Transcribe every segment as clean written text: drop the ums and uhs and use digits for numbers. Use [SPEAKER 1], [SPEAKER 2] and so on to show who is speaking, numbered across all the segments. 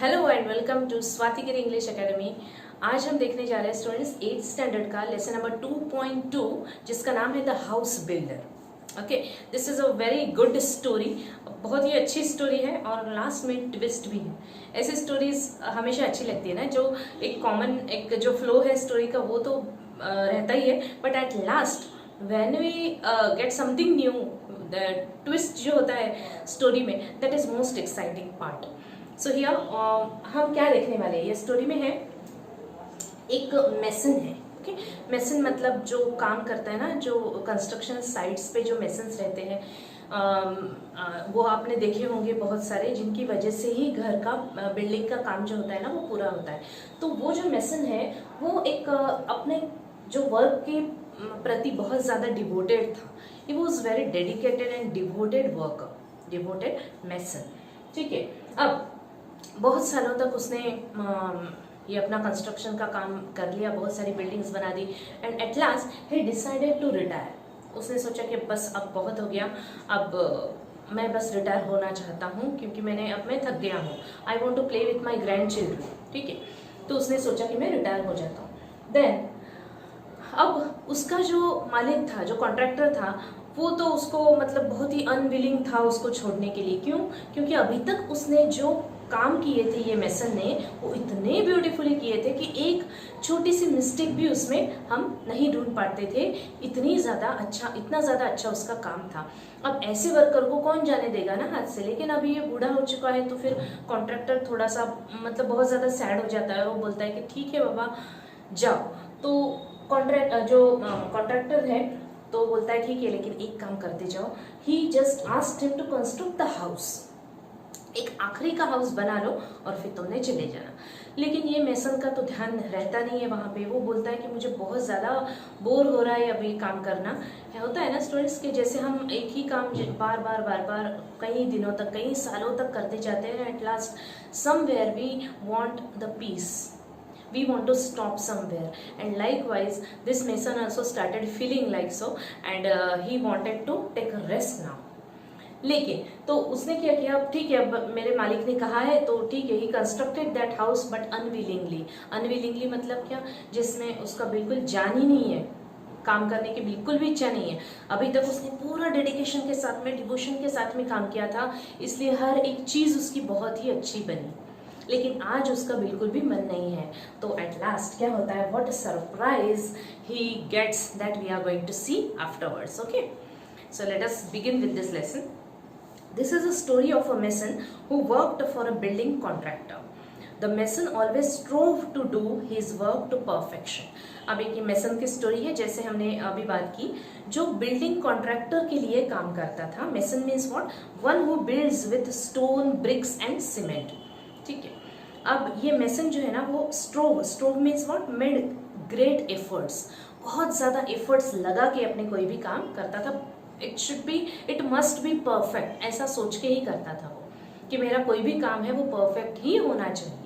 [SPEAKER 1] Hello and welcome to Swati Giri English academy. आज हम देखने जा रहे हैं स्टूडेंट्स 8th स्टैंडर्ड का लेसन नंबर 2.2 जिसका नाम है the house builder. Okay, this is a very good story. बहुत ही अच्छी स्टोरी है और लास्ट में ट्विस्ट भी है। ऐसी स्टोरीज हमेशा अच्छी लगती है ना, जो एक कॉमन एक जो फ्लो है स्टोरी का वो तो रहता ही है, but at last when we get something new, the twist जो होता है स्टोरी में, that is most exciting part. So here हम क्या देखने वाले हैं, ये स्टोरी में है एक मेसन है। ओके, मेसन मतलब जो काम करता है ना, जो कंस्ट्रक्शन साइट्स पे जो मेसन्स रहते हैं, वो आपने देखे होंगे बहुत सारे, जिनकी वजह से ही घर का बिल्डिंग का काम जो होता है ना वो पूरा होता है। तो वो जो मेसन है वो एक अपने जो वर्क के प्रति बहुत ज़्यादा डिवोटेड था। ही was very dedicated and devoted worker, devoted mason. ठीक है, अब बहुत सालों तक उसने ये अपना कंस्ट्रक्शन का काम कर लिया, बहुत सारी बिल्डिंग्स बना दी and at last he decided to retire. उसने सोचा कि बस अब बहुत हो गया, अब मैं बस रिटायर होना चाहता हूँ क्योंकि मैं थक गया हूँ। I want to play with my grandchildren. ठीक है, तो उसने सोचा कि मैं रिटायर हो जाता हूँ। देन अब उसका जो मालिक था, जो कॉन्ट्रैक्टर था, वो तो उसको मतलब बहुत ही अनविलिंग था उसको छोड़ने के लिए। क्यों? क्योंकि अभी तक उसने जो काम किए थे ये मेसन ने, वो इतने ब्यूटीफुली किए थे कि एक छोटी सी मिस्टेक भी उसमें हम नहीं ढूंढ पाते थे। इतना ज़्यादा अच्छा उसका काम था। अब ऐसे वर्कर को कौन जाने देगा ना हाथ से। लेकिन अभी ये बूढ़ा हो चुका है तो फिर कॉन्ट्रैक्टर थोड़ा सा मतलब बहुत ज़्यादा सैड हो जाता है। वो बोलता है कि ठीक है बाबा जाओ। तो कॉन्ट्रैक्टर है तो बोलता है ठीक है, लेकिन एक काम करते जाओ। He just asked him to construct the house, एक आखिरी का हाउस बना लो और फिर तुमने चले जाना। लेकिन ये मेसन का तो ध्यान रहता नहीं है वहाँ पे। वो बोलता है कि मुझे बहुत ज़्यादा बोर हो रहा है अब ये काम करना है। होता है ना स्टूडेंट्स के, जैसे हम एक ही काम बार बार कई दिनों तक, कई सालों तक करते जाते हैं। At last somewhere we want the peace, we want to stop somewhere, and likewise this mason also started feeling like so, and he wanted to take a rest now. लेकिन तो उसने क्या किया, अब ठीक है, अब मेरे मालिक ने कहा है तो ठीक है। ही constructed that house but unwillingly मतलब क्या, जिसमें उसका बिल्कुल जान ही नहीं है, काम करने की बिल्कुल भी इच्छा नहीं है। अभी तक उसने पूरा डेडिकेशन के साथ में, डिवोशन के साथ में काम किया था, इसलिए हर एक चीज उसकी बहुत ही अच्छी बनी। लेकिन आज उसका बिल्कुल भी मन नहीं है। तो एट लास्ट क्या होता है, what a surprise he gets, that we are going to see afterwards. Okay, so let us begin with this lesson. This is a story of a mason who worked for a building contractor. The mason always strove to do his work to perfection. अब एक mason की story है, जैसे हमने अभी बात की, जो बिल्डिंग कॉन्ट्रैक्टर के लिए काम करता था। Mason means what, one who builds with stone, bricks and cement. ठीक है, अब ये मेसन जो है ना वो strove means what, made great efforts, बहुत ज्यादा एफर्ट्स लगा के अपने कोई भी काम करता था। इट मस्ट बी परफेक्ट, ऐसा सोच के ही करता था वो कि मेरा कोई भी काम है वो परफेक्ट ही होना चाहिए।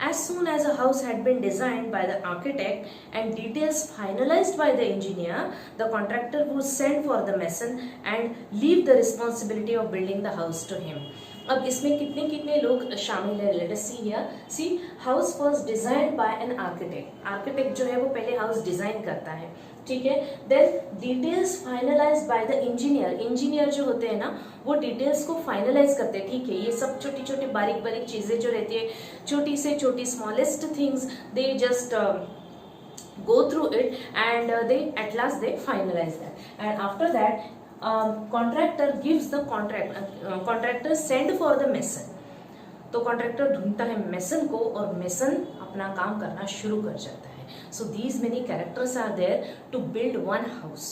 [SPEAKER 1] As soon as a house had been designed by the architect and details finalized by the engineer, the contractor would send for the mason and leave the responsibility of building the house to him. अब इसमें कितने कितने लोग शामिल है, let us see here. See, house was designed by an architect. Architect जो है वो पहले हाउस डिजाइन करता है, ठीक है। Then details finalised by the engineer. Engineer जो होते हैं ना वो डिटेल्स को फाइनलाइज करते हैं। ठीक है, ये सब छोटी छोटी बारीक बारीक चीजें जो रहती है, छोटी से छोटी smallest things, they just go through it and they at last they finalize that, and after that contractor gives the contractor send for the mason। तो कॉन्ट्रैक्टर ढूंढता है मेसन को और मेसन अपना काम करना शुरू कर जाता है। So these many characters are there to build one house.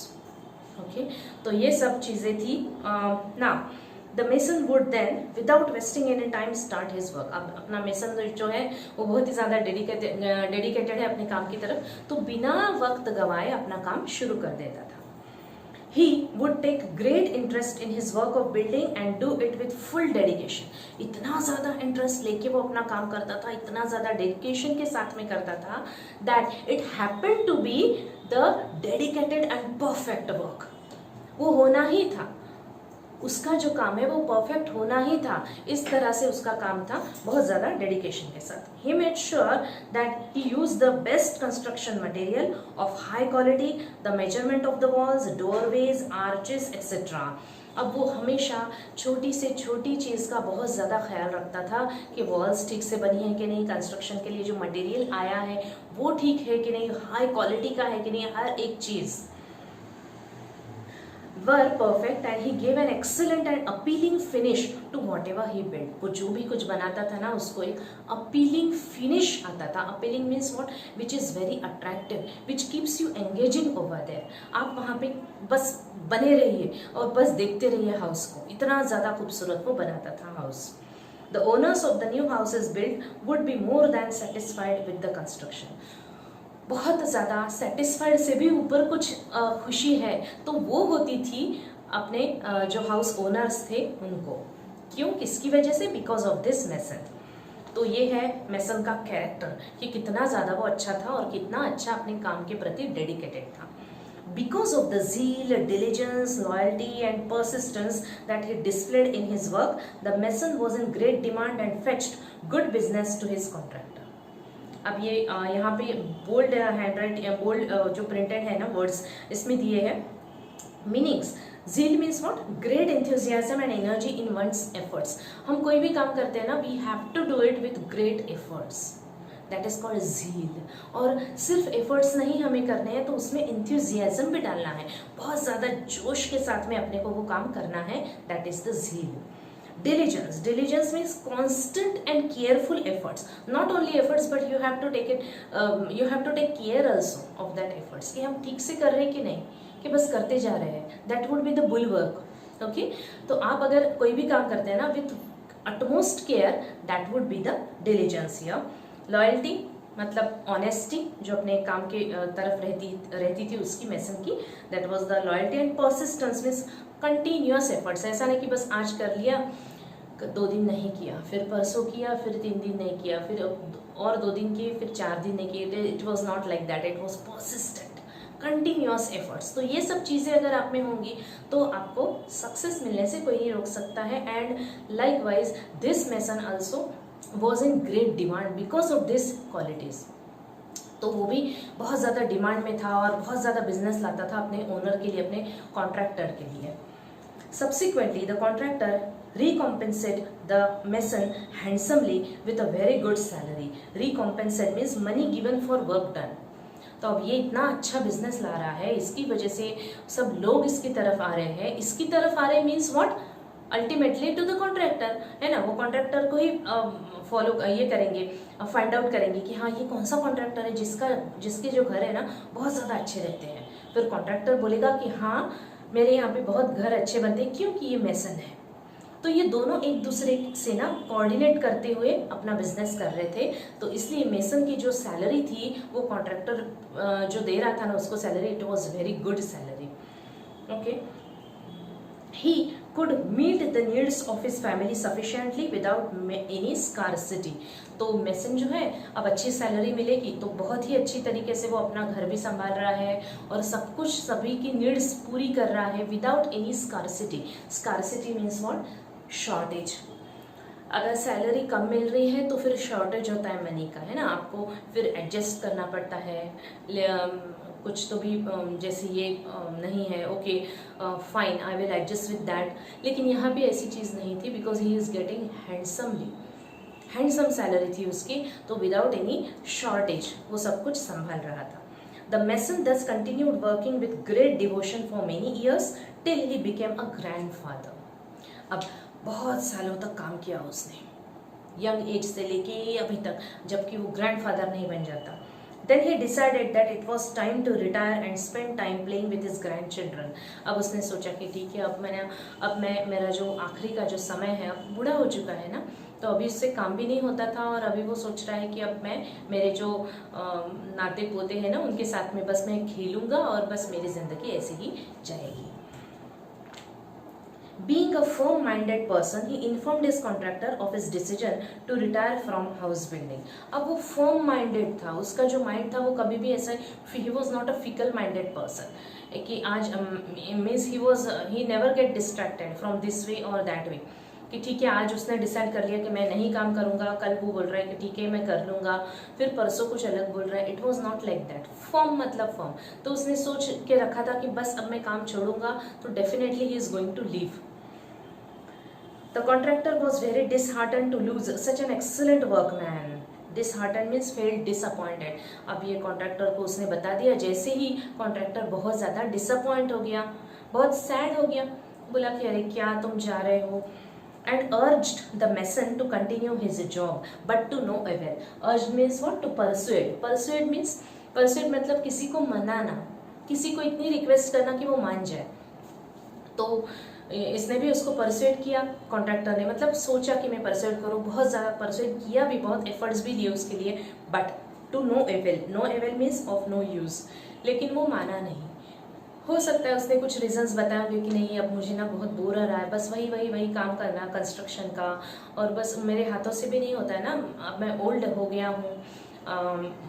[SPEAKER 1] Okay, तो ये सब चीजें थी। Now the mason would then without wasting any time start his work. अब अपना मेसन जो है वो बहुत ही ज्यादा डेडिकेटेड है अपने काम की तरफ, तो बिना वक्त गवाए अपना काम शुरू कर देता था। He would take great interest in his work of building and do it with full dedication. इतना ज़्यादा इंटरेस्ट लेके वो अपना काम करता था, इतना ज़्यादा डेडिकेशन के साथ में करता था, that it happened to be the dedicated and perfect work. वो होना ही था उसका जो काम है वो परफेक्ट होना ही था, इस तरह से उसका काम था, बहुत ज़्यादा डेडिकेशन के साथ। He made sure that he use the best construction material of high quality, the measurement of the walls, doorways, arches etcetera. अब वो हमेशा छोटी से छोटी चीज़ का बहुत ज़्यादा ख्याल रखता था कि वॉल्स ठीक से बनी है कि नहीं, कंस्ट्रक्शन के लिए जो मटेरियल आया है वो ठीक है कि नहीं, हाई क्वालिटी का है कि नहीं, हर एक चीज़ were perfect and he gave an excellent and appealing finish to whatever he built. वो जो भी कुछ बनाता था ना उसको एक appealing finish आता था. Appealing means what? Which is very attractive, which keeps you engaging over there. आप वहाँ पे बस बने रहिए और बस देखते रहिए हाउस को, इतना ज़्यादा खूबसूरत वो बनाता था house. The owners of the new houses built would be more than satisfied with the construction. बहुत ज़्यादा सेटिस्फाइड से भी ऊपर कुछ खुशी है तो वो होती थी अपने जो हाउस ओनर्स थे उनको. क्यों, किसकी वजह से? Because of this mason. तो ये है मेसन का कैरेक्टर कि कितना ज़्यादा वो अच्छा था और कितना अच्छा अपने काम के प्रति डेडिकेटेड था. Because of the zeal, diligence, loyalty and persistence that he displayed in his work, the mason was in great demand and fetched good business to his contractor. अब ये यहाँ पे बोल्ड बोल्ड जो प्रिंटेड है ना words इसमें दिए हैं meanings. zeal means what? great enthusiasm and energy in one's efforts. हम कोई भी काम करते हैं ना, we have to do it with great efforts. That is called zeal. और सिर्फ एफर्ट्स नहीं हमें करने हैं तो उसमें enthusiasm भी डालना है, बहुत ज़्यादा जोश के साथ में अपने को वो काम करना है. That is the zeal. Diligence. Diligence means constant and careful efforts. Not only efforts, but you have to take it. You have to take care also of that efforts. कि हम ठीक से कर रहे हैं कि नहीं, कि बस करते जा रहे हैं. That would be the bulwark. Okay? तो आप अगर कोई भी काम करते हैं ना with utmost care, that would be the diligence here. Loyalty मतलब ऑनेस्टी जो अपने काम के तरफ रहती थी उसकी मेसन की. That was the loyalty and persistence means continuous efforts. ऐसा नहीं कि बस आज कर लिया, 2 दिन नहीं किया, फिर परसों किया, फिर 3 दिन नहीं किया, फिर और 2 दिन किए, फिर 4 दिन नहीं किए. It was not like that. It was persistent, continuous efforts. तो ये सब चीज़ें अगर आप में होंगी तो आपको सक्सेस मिलने से कोई नहीं रोक सकता है. And likewise this mason also was in great demand because of this qualities. तो वो भी बहुत ज़्यादा डिमांड में था और बहुत ज़्यादा बिजनेस लाता था अपने ओनर के लिए, अपने कॉन्ट्रैक्टर के लिए. Subsequently, the contractor recompensated the mason handsomely with a very good salary. Recompensate means money given for work done. तो अब ये इतना अच्छा बिजनेस ला रहा है, इसकी वजह से सब लोग इसकी तरफ आ रहे हैं. इसकी तरफ आ रहे means what? Ultimately to the contractor, है ना. वो कॉन्ट्रैक्टर को ही फॉलो ये करेंगे, फाइंड आउट करेंगे कि हाँ ये कौन सा कॉन्ट्रैक्टर है जिसके जो घर है ना बहुत ज़्यादा अच्छे रहते हैं. फिर कॉन्ट्रैक्टर बोलेगा कि हाँ मेरे यहाँ पे बहुत घर अच्छे बनते हैं क्योंकि ये मेसन है. तो ये दोनों एक दूसरे से ना कोऑर्डिनेट करते हुए अपना बिजनेस कर रहे थे. तो इसलिए मेसन की जो सैलरी थी वो कॉन्ट्रैक्टर जो दे रहा था ना उसको salary, it was very good salary. Okay. He could meet the needs of his family sufficiently without any scarcity. तो मेसन जो है अब अच्छी सैलरी मिलेगी तो बहुत ही अच्छी तरीके से वो अपना घर भी संभाल रहा है और सब कुछ सभी की नीड्स पूरी कर रहा है without any scarcity. Scarcity means what? Shortage. अगर सैलरी कम मिल रही है तो फिर शॉर्टेज होता है मनी का, है ना. आपको फिर एडजस्ट करना पड़ता है. कुछ तो भी जैसे ये नहीं है, okay fine I will adjust with that. लेकिन यहाँ भी ऐसी चीज़ नहीं थी because he is getting handsome salary थी उसकी. तो विदाउट एनी शॉर्टेज वो सब कुछ संभाल रहा था. द मेसन दस continued working with great devotion for many years till he became a grandfather. अब बहुत सालों तक काम किया उसने, यंग एज से लेके अभी तक, जबकि वो ग्रैंडफादर नहीं बन जाता. Then he decided that it was time to retire and spend time playing with his grandchildren. अब उसने सोचा कि ठीक है अब मेरा जो आखिरी का जो समय है, अब बूढ़ा हो चुका है ना, तो अभी उससे काम भी नहीं होता था और अभी वो सोच रहा है कि अब मैं मेरे जो नाते पोते हैं ना उनके साथ में बस मैं खेलूँगा और बस मेरी ज़िंदगी ऐसे ही जाएगी. Being a firm-minded person, he informed his contractor of his decision to retire from house building. अब वो firm-minded था, उसका जो mind था वो कभी भी ऐसा, he was not a fickle-minded person. कि आज means he never get distracted from this way or that way. कि ठीक है आज उसने डिसाइड कर लिया कि मैं नहीं काम करूंगा, कल वो बोल रहा है कि ठीक है मैं कर लूंगा, फिर परसों कुछ अलग बोल रहा है. It was not like that. Firm मतलब फर्म. तो उसने सोच के रखा था कि बस अब मैं काम छोड़ूंगा तो definitely he is going to leave. The contractor was very disheartened to lose such an excellent workman. Disheartened means felt disappointed. अब ये कॉन्ट्रैक्टर को उसने बता दिया. जैसे ही कॉन्ट्रैक्टर बहुत ज़्यादा डिसअपॉइंट हो गया, बहुत सैड हो गया, बोला कि अरे क्या तुम जा रहे हो, and urged the mason to continue his job but to no avail. Urged means what? To persuade. Persuade means, persuade मतलब किसी को मनाना, किसी को इतनी रिक्वेस्ट करना कि वो मान जाए. तो इसने भी उसको परसुएड किया कॉन्ट्रैक्टर ने, मतलब सोचा कि मैं परसुएड करूँ, बहुत ज़्यादा परसुएड किया भी, बहुत एफर्ट्स भी दिए उसके लिए, but to no avail. No avail means of no use. लेकिन वो माना नहीं. हो सकता है उसने कुछ रीजंस बताए होंगे कि नहीं अब मुझे ना बहुत बोर आ रहा है, बस वही काम करना कंस्ट्रक्शन का, और बस मेरे हाथों से भी नहीं होता है ना, अब मैं ओल्ड हो गया हूँ,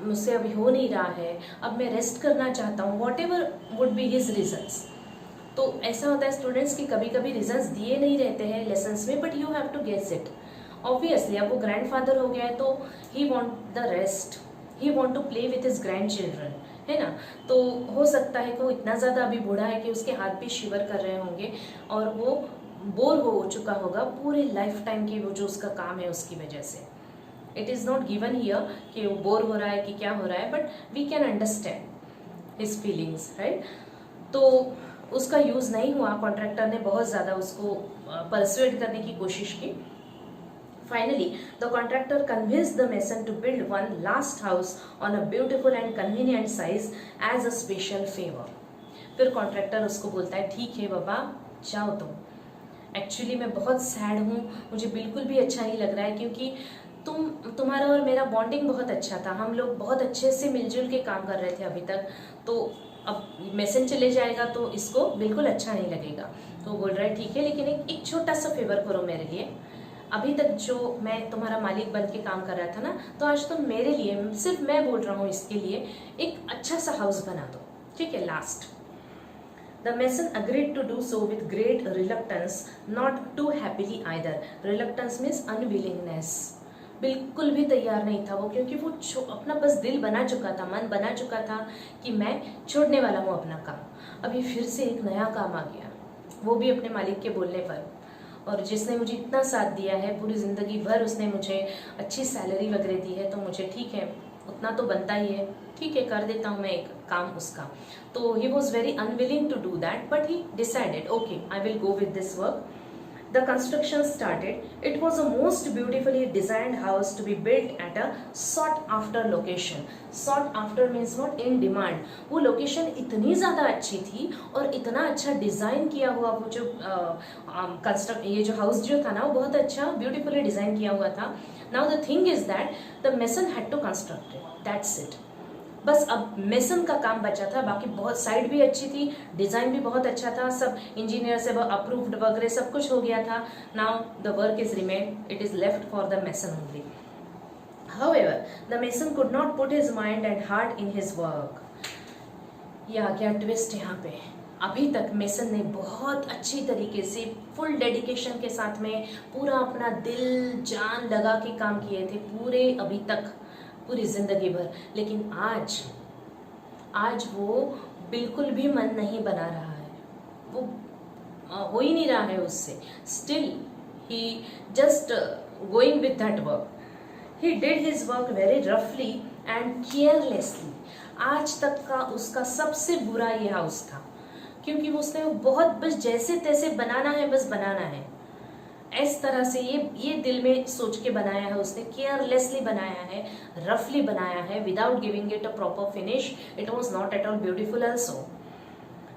[SPEAKER 1] मुझसे अभी हो नहीं रहा है, अब मैं रेस्ट करना चाहता हूँ. What ever would be his reasons. तो ऐसा होता है स्टूडेंट्स की कभी कभी रीजंस दिए नहीं रहते हैं लेसन्स में, but you have to guess it. Obviously अब वो ग्रैंडफादर हो गया है तो he want the rest, he want to play with his grandchildren, है ना. तो हो सकता है कि वो इतना ज़्यादा अभी बूढ़ा है कि उसके हाथ भी शिवर कर रहे होंगे और वो बोर हो चुका होगा पूरे लाइफ टाइम की वो जो उसका काम है उसकी वजह से. It is not given here कि वो बोर हो रहा है कि क्या हो रहा है, but we can understand his feelings, right. तो उसका यूज़ नहीं हुआ. कॉन्ट्रैक्टर ने बहुत ज़्यादा उसको परसुएड करने की कोशिश की. Finally, the contractor convinced the mason to build one last house on a beautiful and convenient size as a special favor. फिर कॉन्ट्रैक्टर उसको बोलता है ठीक है बाबा जाओ तुम. एक्चुअली मैं बहुत सैड हूँ, मुझे बिल्कुल भी अच्छा नहीं लग रहा है क्योंकि तुम्हारा और मेरा बॉन्डिंग बहुत अच्छा था, हम लोग बहुत अच्छे से मिलजुल के काम कर रहे थे अभी तक, तो अब मेसन चले जाएगा तो इसको बिल्कुल अच्छा नहीं लगेगा. तो बोल रहा है ठीक है लेकिन एक छोटा सा फेवर करो मेरे लिए. अभी तक जो मैं तुम्हारा मालिक बन के काम कर रहा था ना, तो आज तुम मेरे लिए, सिर्फ मैं बोल रहा हूँ इसके लिए, एक अच्छा सा हाउस बना दो, ठीक है. Last the mason agreed to do so with great reluctance, not too happily either. Reluctance means unwillingness. बिल्कुल भी तैयार नहीं था वो, क्योंकि वो अपना बस दिल बना चुका था, मन बना चुका था कि मैं छोड़ने वाला हूँ अपना काम. अभी फिर से एक नया काम आ गया, वो भी अपने मालिक के बोलने पर, और जिसने मुझे इतना साथ दिया है पूरी ज़िंदगी भर, उसने मुझे अच्छी सैलरी वगैरह दी है, तो मुझे ठीक है उतना तो बनता ही है, ठीक है कर देता हूँ मैं एक काम उसका. तो he was very unwilling to do that, but he decided okay I will go with this work. The construction started. It was a most beautifully designed house to be built at a sought after location. Sought after means what? In demand. वो location इतनी ज़्यादा अच्छी थी और इतना अच्छा design किया हुआ वो जो ये जो हाउस जो था ना वो बहुत अच्छा ब्यूटीफुली डिज़ाइन किया हुआ था. Now the thing is that the mason had to construct it. That's it. बस अब मेसन का काम बचा था, बाकी बहुत साइड भी अच्छी थी, डिज़ाइन भी बहुत अच्छा था, सब इंजीनियर से अप्रूव्ड वगैरह सब कुछ हो गया था. Now the work is remain, it is left for the mason only. However, the mason could not put his mind and heart in his work. ये आ गया ट्विस्ट यहाँ पे. अभी तक मेसन ने बहुत अच्छी तरीके से फुल डेडिकेशन के साथ में पूरा अपना दिल जान लगा के काम किए थे पूरे अभी तक, पूरी जिंदगी भर, लेकिन आज वो बिल्कुल भी मन नहीं बना रहा है, वो हो ही नहीं रहा है उससे. Still he just going with that work. He did his work very रफली एंड केयरलेसली. आज तक का उसका सबसे बुरा ये हाउस था, क्योंकि उसने बहुत बस जैसे तैसे बनाना है, बस बनाना है इस तरह से, ये दिल में सोच के बनाया है उसने, केयरलेसली बनाया है, रफली बनाया है, without giving it a proper finish. It was not at all beautiful also,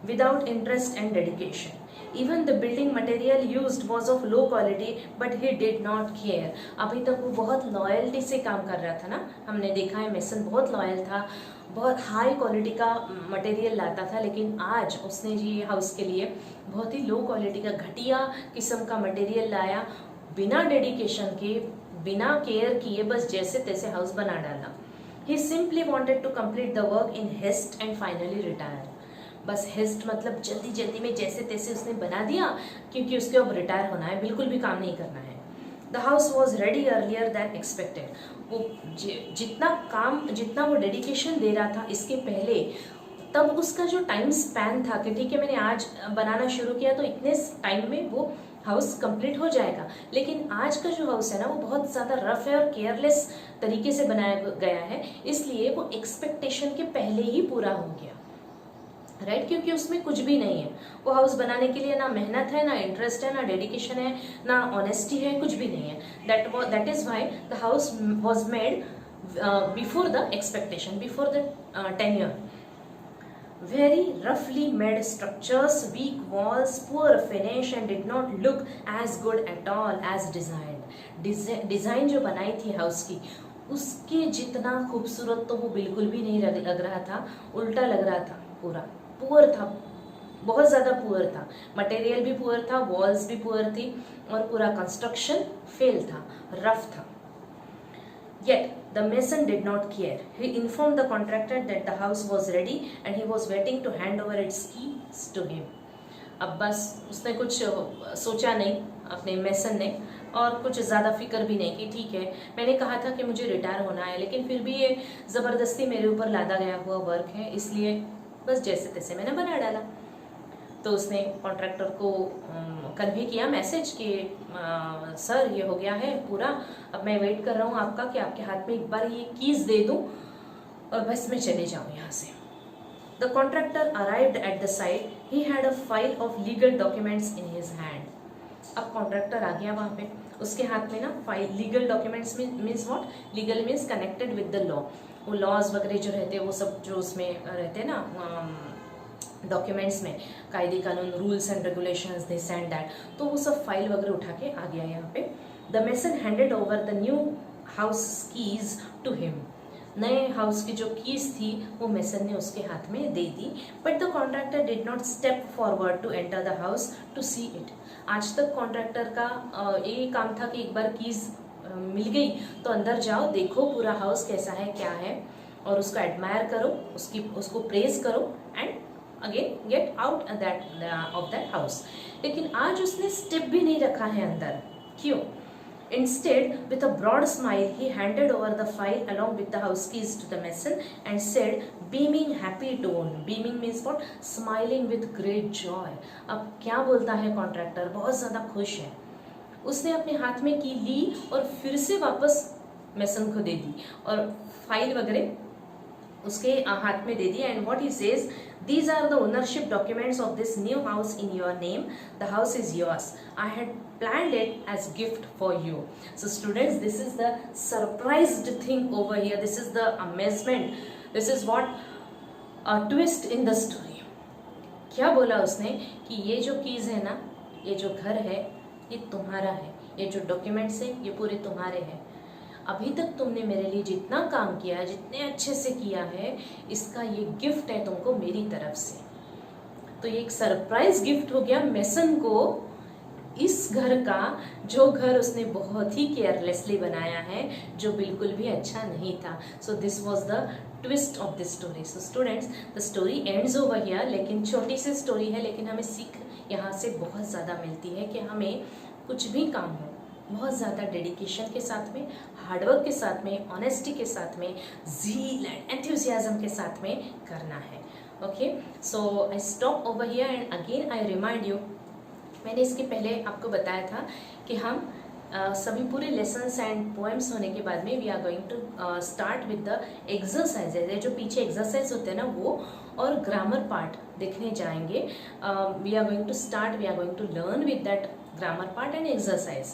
[SPEAKER 1] without interest and dedication. Even the building material used was of low quality, but he did not care. अभी तक वो बहुत loyalty से काम कर रहा था ना, हमने देखा है मेसन बहुत लॉयल था, बहुत हाई क्वालिटी का मटेरियल लाता था, लेकिन आज उसने जी हाउस के लिए बहुत ही लो क्वालिटी का घटिया किस्म का मटेरियल लाया, बिना डेडिकेशन के, बिना केयर किए, बस जैसे तैसे हाउस बना डाला. He simply wanted to complete the work in haste and finally retire. बस हेस्ट मतलब जल्दी जल्दी में जैसे तैसे उसने बना दिया, क्योंकि उसके अब रिटायर होना है, बिल्कुल भी काम नहीं करना है. The house was ready earlier than expected. वो जितना वो डेडिकेशन दे रहा था इसके पहले, तब उसका जो टाइम स्पैन था कि ठीक है मैंने आज बनाना शुरू किया तो इतने टाइम में वो हाउस कंप्लीट हो जाएगा, लेकिन आज का जो हाउस है ना वो बहुत ज़्यादा रफ है और केयरलेस तरीके से बनाया गया है, इसलिए वो एक्सपेक्टेशन के पहले ही पूरा हो गया, राइट क्योंकि उसमें कुछ भी नहीं है. वो हाउस बनाने के लिए ना मेहनत है, ना इंटरेस्ट है, ना डेडिकेशन है, ना ऑनेस्टी है, कुछ भी नहीं है. That is why the house was made before the expectation, before the tenure. Very roughly made structures, weak walls, poor finish and did not look as good at all as designed. Design जो बनाई थी house की उसके जितना खूबसूरत तो वो बिल्कुल भी नहीं लग रहा था, उल्टा लग रहा था, पूरा पुअर था, बहुत ज़्यादा पुअर था. मटेरियल भी पुअर था, वॉल्स भी पुअर थी और पूरा कंस्ट्रक्शन फेल था, रफ था. Yet the mason did not care. He informed the contractor that the house was ready and he was waiting to hand over its keys to him. अब बस उसने कुछ सोचा नहीं अपने मेसन ने, और कुछ ज़्यादा फिक्र भी नहीं कि ठीक है मैंने कहा था कि मुझे रिटायर होना है, लेकिन फिर भी ये ज़बरदस्ती मेरे ऊपर लादा गया हुआ वर्क है, इसलिए बस जैसे तैसे मैंने बना डाला. तो उसने कॉन्ट्रैक्टर को कन्वे किया मैसेज कि सर ये हो गया है पूरा, अब मैं वेट कर रहा हूँ आपका कि आपके हाथ में एक बार ये कीज़ दे दूँ और बस मैं चले जाऊँ यहाँ से. The contractor arrived at the site. He had a file of legal documents in his hand. अब कॉन्ट्रैक्टर आ गया वहाँ पे, उसके हाथ में ना file, legal documents means what, legal means connected with the law. वो लॉज वगैरह जो रहते हैं वो सब जो उसमें रहते हैं ना डॉक्यूमेंट्स में, कायदे कानून, rules and regulations, this and that, तो वो सब फाइल वगैरह उठा के आ गया यहाँ पे. The mason handed over the new house keys to him. नए हाउस की जो कीज थी वो मेसन ने उसके हाथ में दे दी. But the contractor did not step forward to enter the house to see it. आज तक कॉन्ट्रैक्टर का यही काम था कि एक बार कीज मिल गई तो अंदर जाओ, देखो पूरा हाउस कैसा है, क्या है, और उसको एडमायर करो, उसको प्रेज करो and again get out of that house. लेकिन आज उसने स्टेप भी नहीं रखा है अंदर. क्यों? Instead, with a broad smile, he handed over the file along with the house keys to the mason and said, beaming happy tone. Beaming means what? Smiling with great joy. अब क्या बोलता है कॉन्ट्रैक्टर? बहुत ज़्यादा खुश है. उसने अपने हाथ में की ली और फिर से वापस मेसन को दे दी और फाइल वगैरह उसके हाथ में दे दी. And what he says, these are the ownership documents of this new house in your name. The house is yours. I had planned it as gift for you. So students, this is the surprised thing over here. This is the amazement. This is what a twist in the story. क्या बोला उसने कि ये जो keys है ना, ये जो घर है ये तुम्हारा है, ये जो डॉक्यूमेंट्स है ये पूरे तुम्हारे हैं. अभी तक तुमने मेरे लिए जितना काम किया है, जितने अच्छे से किया है, इसका ये गिफ्ट है तुमको मेरी तरफ से. तो ये एक सरप्राइज गिफ्ट हो गया मेसन को इस घर का, जो घर उसने बहुत ही केयरलेसली बनाया है, जो बिल्कुल भी अच्छा नहीं था. So this was the twist of this story. So students, the story ends over here. लेकिन छोटी सी स्टोरी है, लेकिन हमें सीख यहाँ से बहुत ज़्यादा मिलती है कि हमें कुछ भी काम हो बहुत ज़्यादा डेडिकेशन के साथ में, हार्डवर्क के साथ में, ऑनेस्टी के साथ में, ज़ील एंड एंथुसियाज्म के साथ में करना है. Okay, so I stop over here and again I remind you, मैंने इसके पहले आपको बताया था कि हम सभी पूरे लेसन्स एंड पोएम्स होने के बाद में we are going to start with the exercises. जो पीछे एक्सरसाइज होते हैं ना वो और ग्रामर पार्ट देखने जाएंगे. We are going to start, we are going to learn with that grammar part and exercise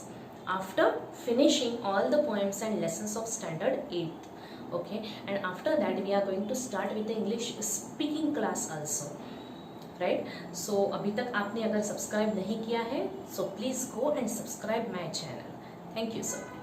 [SPEAKER 1] after finishing all the poems and lessons of standard 8th. Okay, and after that we are going to start with the English speaking class also. Right. So अभी तक आपने अगर subscribe नहीं किया है, so please go and subscribe my channel. Thank you so much.